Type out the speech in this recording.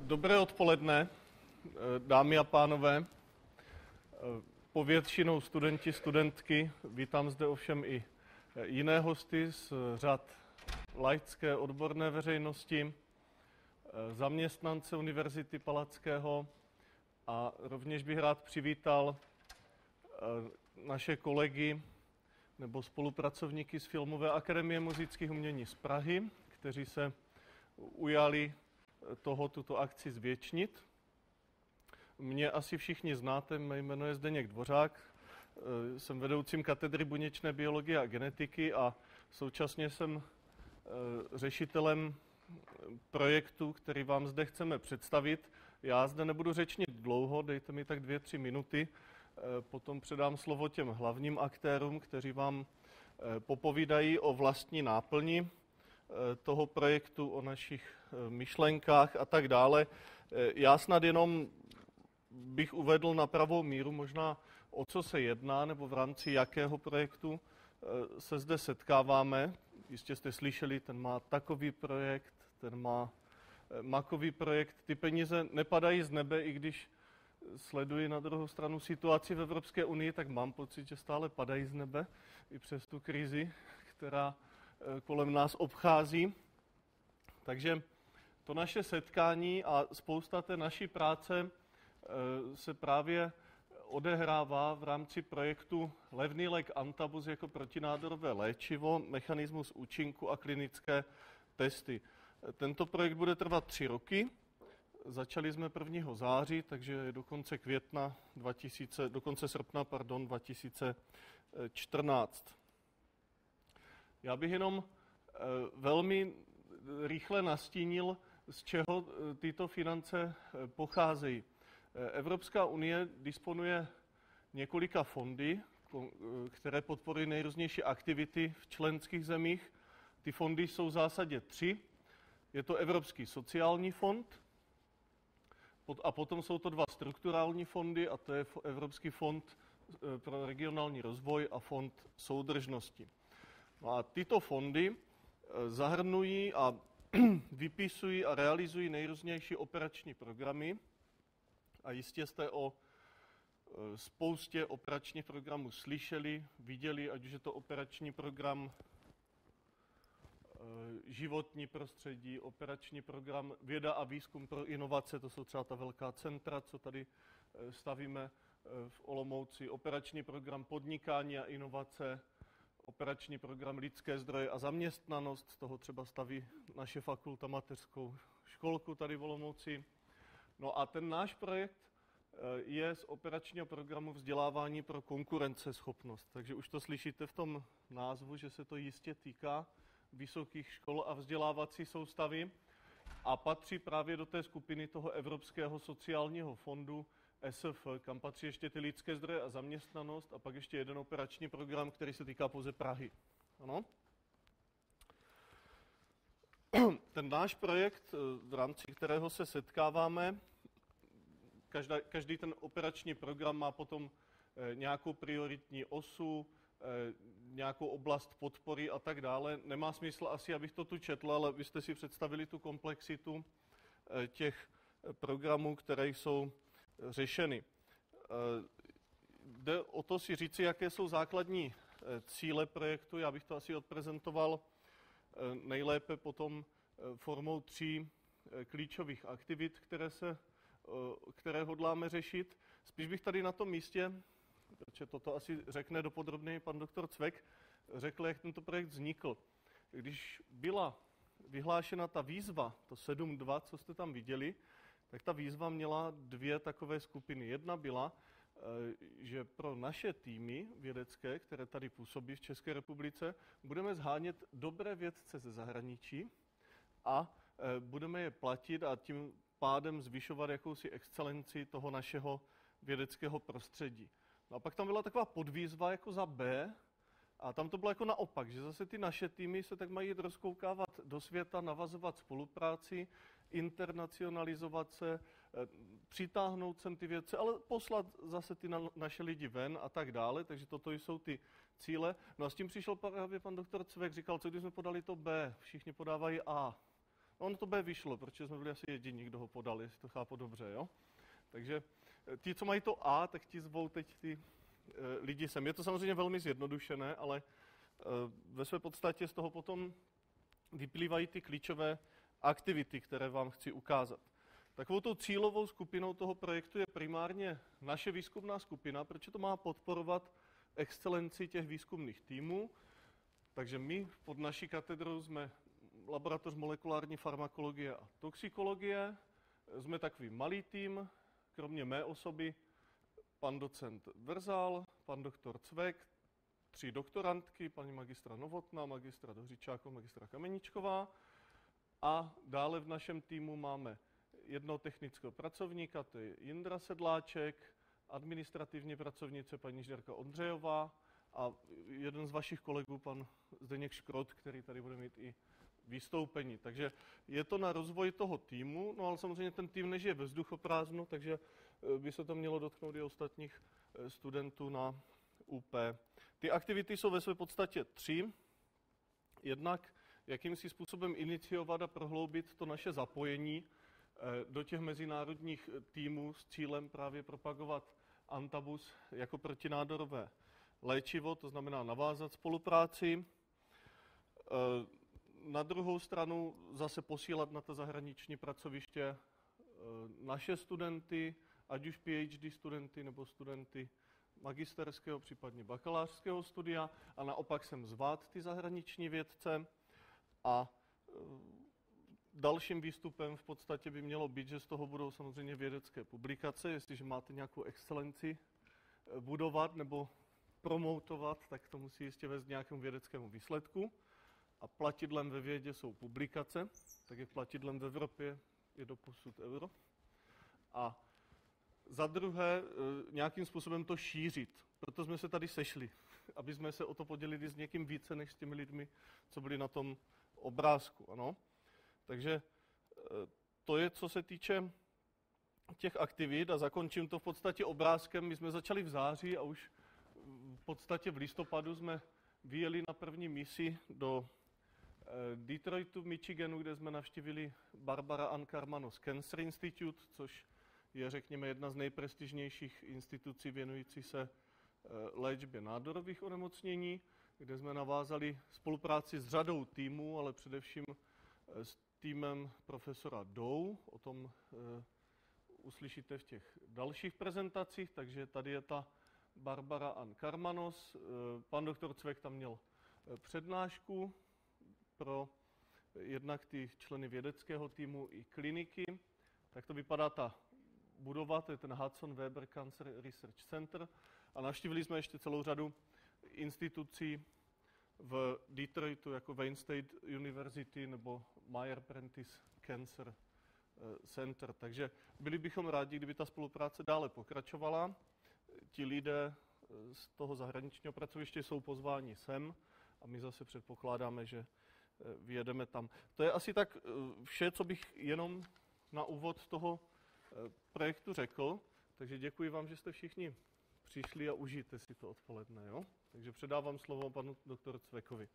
Dobré odpoledne, dámy a pánové. Povětšinou studenti, studentky, vítám zde ovšem i jiné hosty z řad laické odborné veřejnosti, zaměstnance Univerzity Palackého a rovněž bych rád přivítal naše kolegy nebo spolupracovníky z Filmové akademie múzických umění z Prahy, kteří se ujali tuto akci zvětšnit. Mě asi všichni znáte, mé jméno je Zdeněk Dvořák, jsem vedoucím katedry buněčné biologie a genetiky a současně jsem řešitelem projektu, který vám zde chceme představit. Já zde nebudu řečnit dlouho, dejte mi tak 2-3 minuty, potom předám slovo těm hlavním aktérům, kteří vám popovídají o vlastní náplni toho projektu, o našich myšlenkách a tak dále. Já snad jenom bych uvedl na pravou míru možná, o co se jedná, nebo v rámci jakého projektu se zde setkáváme. Jistě jste slyšeli, ten má takový projekt, ten má makový projekt. Ty peníze nepadají z nebe, i když sleduji na druhou stranu situaci v Evropské unii, tak mám pocit, že stále padají z nebe, i přes tu krizi, která kolem nás obchází. Takže to naše setkání a spousta té naší práce se právě odehrává v rámci projektu Levný lék Antabus jako protinádorové léčivo, mechanismus účinku a klinické testy. Tento projekt bude trvat 3 roky. Začali jsme 1. září, takže do konce srpna 2014. Já bych jenom velmi rychle nastínil, z čeho tyto finance pocházejí. Evropská unie disponuje několika fondy, které podporují nejrůznější aktivity v členských zemích. Ty fondy jsou v zásadě 3. Je to Evropský sociální fond, a potom jsou to 2 strukturální fondy, a to je Evropský fond pro regionální rozvoj a fond soudržnosti. No a tyto fondy zahrnují a vypisují a realizují nejrůznější operační programy. A jistě jste o spoustě operačních programů slyšeli, viděli, ať už je to operační program životní prostředí, operační program věda a výzkum pro inovace, to jsou třeba ta velká centra, co tady stavíme v Olomouci, operační program podnikání a inovace, operační program lidské zdroje a zaměstnanost, z toho třeba staví naše fakulta mateřskou školku tady v Olomouci. No a ten náš projekt je z operačního programu vzdělávání pro konkurenceschopnost. Takže už to slyšíte v tom názvu, že se to jistě týká vysokých škol a vzdělávací soustavy a patří právě do té skupiny toho Evropského sociálního fondu ESF, kam patří ještě ty lidské zdroje a zaměstnanost a pak ještě jeden operační program, který se týká pouze Prahy. Ano? Ten náš projekt, v rámci kterého se setkáváme, každý ten operační program má potom nějakou prioritní osu, nějakou oblast podpory a tak dále. Nemá smysl asi, abych to tu četl, ale vy jste si představili tu komplexitu těch programů, které jsou řešeny. Jde o to si říci, jaké jsou základní cíle projektu. Já bych to asi odprezentoval nejlépe potom formou 3 klíčových aktivit, které hodláme řešit. Spíš bych tady na tom místě, protože toto asi řekne dopodrobněji pan doktor Cvek, řekl, jak tento projekt vznikl. Když byla vyhlášena ta výzva, to 7.2, co jste tam viděli, tak ta výzva měla 2 takové skupiny. Jedna byla, že pro naše týmy vědecké, které tady působí v České republice, budeme zhánět dobré vědce ze zahraničí a budeme je platit a tím pádem zvyšovat jakousi excelenci toho našeho vědeckého prostředí. No a pak tam byla taková podvýzva jako za B a tam to bylo jako naopak, že zase ty naše týmy se tak mají rozkoukávat do světa, navazovat spolupráci, internacionalizovat se, přitáhnout sem ty vědce, ale poslat zase ty naše lidi ven a tak dále, takže toto jsou ty cíle. No a s tím přišel právě pan doktor Cvek, říkal, co když jsme podali to B, všichni podávají A. Ono to B vyšlo, protože jsme byli asi jediní, kdo ho podali, jestli to chápu dobře, jo? Takže ti, co mají to A, tak ti zvou teď ty lidi sem. Je to samozřejmě velmi zjednodušené, ale ve své podstatě z toho potom vyplývají ty klíčové aktivity, které vám chci ukázat. Takovou tou cílovou skupinou toho projektu je primárně naše výzkumná skupina, protože to má podporovat excelenci těch výzkumných týmů. Takže my pod naší katedrou jsme laboratoř molekulární farmakologie a toxikologie. Jsme takový malý tým, kromě mé osoby, pan docent Vrzal, pan doktor Cvek, 3 doktorantky, paní magistra Novotná, magistra Dohřičáková, magistra Kameničková. A dále v našem týmu máme jednoho technického pracovníka, to je Jindra Sedláček, administrativní pracovnice paní inženýrka Ondřejová a jeden z vašich kolegů, pan Zdeněk Škrot, který tady bude mít i vystoupení. Takže je to na rozvoj toho týmu, no ale samozřejmě ten tým nežije ve vzduchoprázdnu, takže by se to mělo dotknout i ostatních studentů na UP. Ty aktivity jsou ve své podstatě 3. Jednak jakýmsi způsobem iniciovat a prohloubit to naše zapojení do těch mezinárodních týmů s cílem právě propagovat antabus jako protinádorové léčivo, to znamená navázat spolupráci. Na druhou stranu zase posílat na to zahraniční pracoviště naše studenty, ať už PhD studenty nebo studenty magisterského, případně bakalářského studia a naopak sem zvát ty zahraniční vědce. A dalším výstupem v podstatě by mělo být, že z toho budou samozřejmě vědecké publikace. Jestliže máte nějakou excelenci budovat nebo promoutovat, tak to musí jistě vést nějakému vědeckému výsledku. A platidlem ve vědě jsou publikace, tak jak platidlem v Evropě je doposud euro. A za druhé, nějakým způsobem to šířit. Proto jsme se tady sešli, aby jsme se o to podělili s někým více, než s těmi lidmi, co byli na tom obrázku. Ano? Takže to je, co se týče těch aktivit a zakončím to v podstatě obrázkem. My jsme začali v září a už v podstatě v listopadu jsme vyjeli na první misi do Detroitu v Michiganu, kde jsme navštívili Barbara Ann Karmanos Cancer Institute, což je, řekněme, jedna z nejprestižnějších institucí věnující se léčbě nádorových onemocnění, kde jsme navázali spolupráci s řadou týmů, ale především s týmem profesora Dow. O tom uslyšíte v těch dalších prezentacích, takže tady je ta Barbara Ann Karmanos. Pan doktor Cvek tam měl přednášku pro jednak ty členy vědeckého týmu i kliniky. Tak to vypadá ta budova, to je ten Hudson Weber Cancer Research Center. A navštívili jsme ještě celou řadu institucí v Detroitu, jako Wayne State University nebo Meyer Prentice Cancer Center. Takže byli bychom rádi, kdyby ta spolupráce dále pokračovala. Ti lidé z toho zahraničního pracoviště jsou pozváni sem a my zase předpokládáme, že vyjedeme tam. To je asi tak vše, co bych jenom na úvod toho projektu řekl. Takže děkuji vám, že jste všichni přišli a užijte si to odpoledne. Jo? Takže předávám slovo panu doktoru Cvekovi.